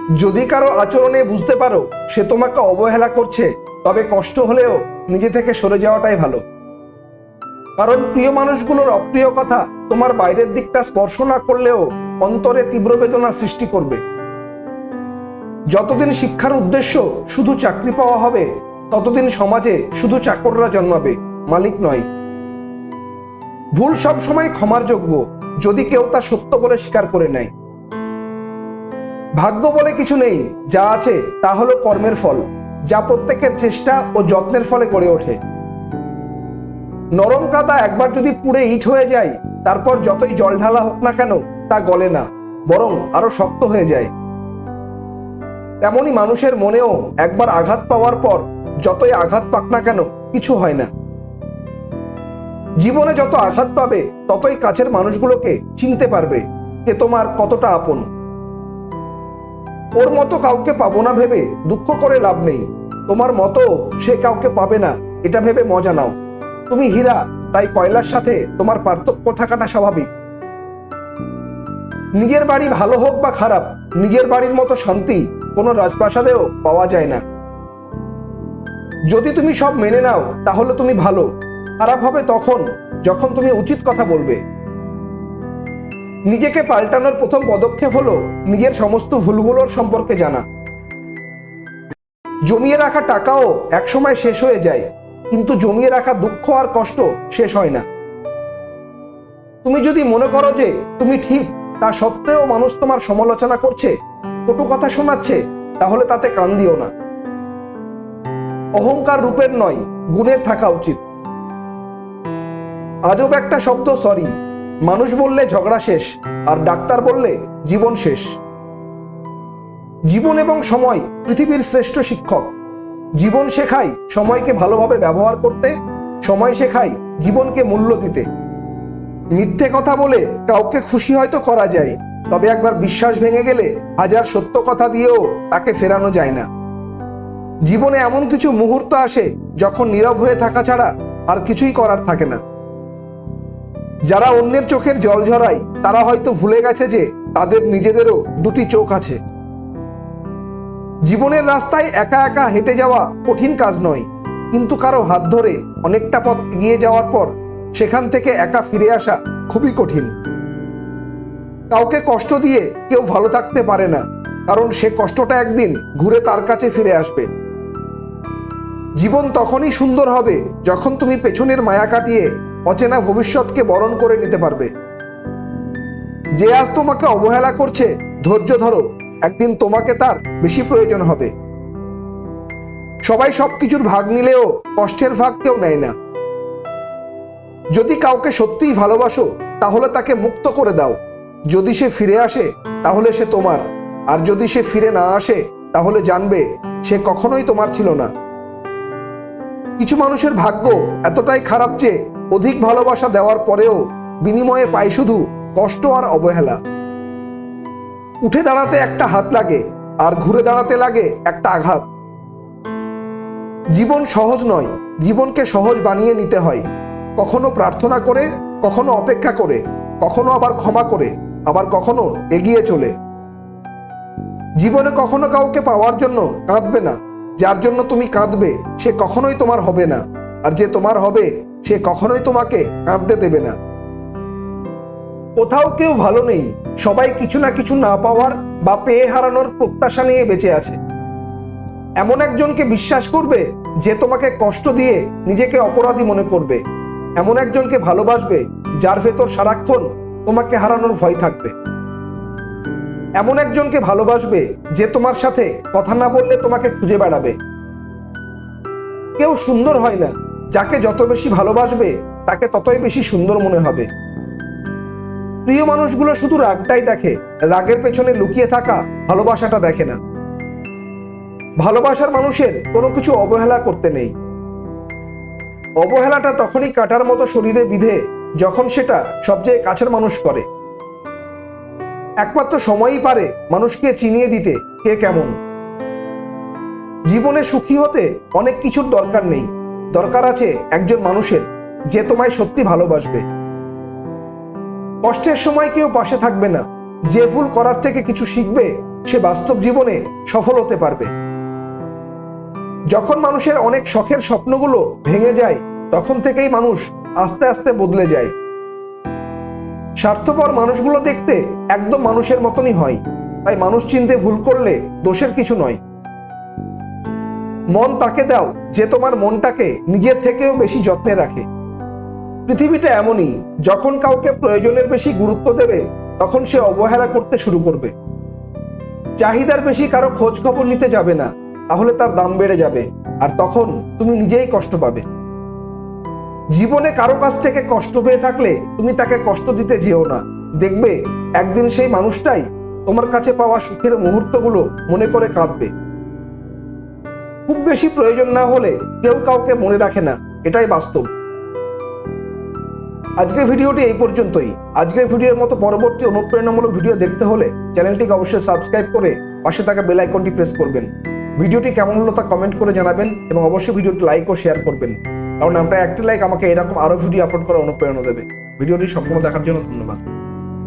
যদি কারো আচরণে বুঝতে পারো সে তোমাকে অবহেলা করছে, তবে কষ্ট হলেও নিজে থেকে সরে যাওয়াটাই ভালো। কারণ প্রিয় মানুষগুলোর অপ্রিয় কথা তোমার বাইরের দিকটা স্পর্শ না করলেও অন্তরে তীব্র বেদনা সৃষ্টি করবে। যতদিন শিক্ষার উদ্দেশ্য শুধু চাকরি পাওয়া হবে, ততদিন সমাজে শুধু চাকররা জন্মাবে, মালিক নয়। ভুল সব সময় ক্ষমার যোগ্য, যদি কেউ তা সত্য বলে স্বীকার করে নেয়। ভাগ্য বলে কিছু নেই, যা আছে তা হলো কর্মের ফল, যা প্রত্যেকের চেষ্টা ও যত্নের ফলে গড়ে ওঠে। নরম কাদা একবার যদি পুড়ে ইট হয়ে যায়, তারপর যতই জল ঢালা হোক না কেন তা গলে না, বরং আরো শক্ত হয়ে যায়। তেমনি মানুষের মনেও একবার আঘাত পাওয়ার পর যতই আঘাত পাক না কেন কিছু হয় না। জীবনে যত আঘাত পাবে ততই কাছের মানুষগুলোকে চিনতে পারবে কে তোমার কতটা আপন। ওর মতো কাউকে পাবো না ভেবে দুঃখ করে লাভ নেই, তোমার মতো সে কাউকে পাবে না এটা ভেবে মজা নাও। তুমি হীরা, তাই কয়লার সাথে তোমার পার্থক্য থাকাটা স্বাভাবিক। নিজের বাড়ি ভালো হোক বা খারাপ, নিজের বাড়ির মতো শান্তি কোনো রাজপ্রাসাদেও পাওয়া যায় না। যদি তুমি সব মেনে নাও তাহলে তুমি ভালো, খারাপ হবে তখন যখন তুমি উচিত কথা বলবে। নিজেকে পাল্টানোর প্রথম পদক্ষেপ হলো নিজের সমস্ত ভুলগুলোর সম্পর্কে জানা। জমিয়ে রাখা টাকাও একসময় শেষ হয়ে যায়, কিন্তু জমিয়ে রাখা দুঃখ আর কষ্ট শেষ হয় না। তুমি যদি মনে করো যে তুমি ঠিক, তা সত্ত্বেও মানুষ তোমার সমালোচনা করছে, কটু কথা শোনাচ্ছে, তাহলে তাতে কান দিও না। অহংকার রূপের নয়, গুণের থাকা উচিত। আজব একটা শব্দ সরি, মানুষ বললে ঝগড়া শেষ, আর ডাক্তার বললে জীবন শেষ। জীবন এবং সময় পৃথিবীর শ্রেষ্ঠ শিক্ষক। জীবন শেখায় সময়কে ভালোভাবে ব্যবহার করতে, সময় শেখায় জীবনকে মূল্য দিতে। মিথ্যে কথা বলে কাউকে খুশি হয়তো করা যায়, তবে একবার বিশ্বাস ভেঙে গেলে হাজার সত্য কথা দিয়েও তাকে ফেরানো যায় না। জীবনে এমন কিছু মুহূর্ত আসে যখন নীরব হয়ে থাকা ছাড়া আর কিছুই করার থাকে না। যারা অন্যের চোখের জল ঝরায় তারা হয়তো ভুলে গেছে যে তাদের নিজেদেরও দুটি চোখ আছে। জীবনের রাস্তায় একা একা হেঁটে যাওয়া কঠিন কাজ নয়, কিন্তু কারো হাত ধরে অনেকটা পথ এগিয়ে যাওয়ার পর সেখান থেকে একা ফিরে আসা খুবই কঠিন। কাউকে কষ্ট দিয়ে কেউ ভালো থাকতে পারে না, কারণ সে কষ্টটা একদিন ঘুরে তার কাছে ফিরে আসবে। জীবন তখনই সুন্দর হবে যখন তুমি পেছনের মায়া কাটিয়ে অচেনা ভবিষ্যৎকে বরণ করে নিতে পারবে। যে আজ তোমাকে অবহেলা করছে, ধৈর্য ধরো, একদিন তোমাকে তার বেশি প্রয়োজন হবে। সবাই সবকিছুর ভাগ নিলেও কষ্টের ভাগ কেউ নেয় না। যদি কাউকে সত্যিই ভালোবাসো তাহলে তাকে মুক্ত করে দাও। যদি সে ফিরে আসে তাহলে সে তোমার, আর যদি সে ফিরে না আসে তাহলে জানবে সে কখনোই তোমার ছিল না। কিছু মানুষের ভাগ্য এতটাই খারাপ যে অধিক ভালোবাসা দেওয়ার পরেও বিনিময়ে পায় শুধু কষ্ট আর অবহেলা। উঠে দাঁড়াতে একটা হাত লাগে, আর ঘুরে দাঁড়াতে লাগে একটা আঘাত। জীবন সহজ নয়, জীবনকে সহজ বানিয়ে নিতে হয়। কখনো প্রার্থনা করে, কখনো অপেক্ষা করে, কখনো আবার ক্ষমা করে, আবার কখনো এগিয়ে চলে। জীবনে কখনো কাউকে পাওয়ার জন্য কাঁদবে না। যার জন্য তুমি কাঁদবে সে কখনোই তোমার হবে না, আর যে তোমার হবে সে কখনোই তোমাকে কাঁদতে দেবে না। কোথাও কেউ ভালো নেই, সবাই কিছু না কিছু না পাওয়ার বা পেয়ে হারানোর প্রত্যাশা নিয়ে বেঁচে আছে। এমন একজনকে বিশ্বাস করবে যে তোমাকে কষ্ট দিয়ে নিজেকে অপরাধী মনে করবে। এমন একজনকে ভালোবাসবে যার ভেতর সারাক্ষণ তোমাকে হারানোর ভয় থাকবে। এমন একজনকে ভালোবাসবে যে তোমার সাথে কথা না বললে তোমাকে খুঁজে বেড়াবে। কেউ সুন্দর হয় না, যাকে যত বেশি ভালোবাসবে তাকে ততই বেশি সুন্দর মনে হবে। প্রিয় মানুষগুলো শুধু রাগটাই দেখে, রাগের পেছনে লুকিয়ে থাকা ভালোবাসাটা দেখে না। ভালোবাসার মানুষের কোনো কিছু অবহেলা করতে নেই। অবহেলাটা তখনই কাটার মতো শরীরে বিঁধে যখন সেটা সবচেয়ে কাছের মানুষ করে। একমাত্র সময়ই পারে মানুষকে চিনিয়ে দিতে কে কেমন। জীবনে সুখী হতে অনেক কিছুর দরকার নেই, দরকার আছে একজন মানুষের যে তোমায় সত্যি ভালোবাসবে। কষ্টের সময় কেউ পাশে থাকবে না, যে ভুল করার থেকে কিছু শিখবে সে বাস্তব জীবনে সফল হতে পারবে। যখন মানুষের অনেক শখের স্বপ্নগুলো ভেঙে যায়, তখন থেকেই মানুষ আস্তে আস্তে বদলে যায়। স্বার্থপর মানুষগুলো দেখতে একদম মানুষের মতনই হয়, তাই মানুষ চিনতে ভুল করলে দোষের কিছু নয়। মন তাকে দাও যে তোমার মনটাকে নিজের থেকেও বেশি যত্নে রাখে। পৃথিবীটা এমনই, যখন কাউকে প্রয়োজনের বেশি গুরুত্ব দেবে তখন সে অবহেলা করতে শুরু করবে। চাহিদার বেশি কারো খোঁজ খবর নিতে যাবে না, তাহলে তার দাম বেড়ে যাবে, আর তখন তুমি নিজেই কষ্ট পাবে। জীবনে কারো কাছ থেকে কষ্ট পেয়ে থাকলে তুমি তাকে কষ্ট দিতে যেও না, দেখবে একদিন সেই মানুষটাই তোমার কাছে পাওয়া সুখের মুহূর্তগুলো মনে করে কাঁদবে। খুব বেশি প্রয়োজন না হলে কেউ কাউকে মনে রাখে না, এটাই বাস্তব। আজকের ভিডিওটি এই পর্যন্তই। আজকের ভিডিওর মতো পরবর্তী অনুপ্রেরণামূলক ভিডিও দেখতে হলে চ্যানেলটিকে অবশ্যই সাবস্ক্রাইব করে পাশে থাকা বেল আইকনটি প্রেস করবেন। ভিডিওটি কেমন হলো তা কমেন্ট করে জানাবেন এবং অবশ্যই ভিডিওটি লাইক ও শেয়ার করবেন, কারণ আপনার একটি লাইক আমাকে এরকম আরও ভিডিও আপলোড করার অনুপ্রেরণা দেবে। ভিডিওটি সম্পূর্ণ দেখার জন্য ধন্যবাদ।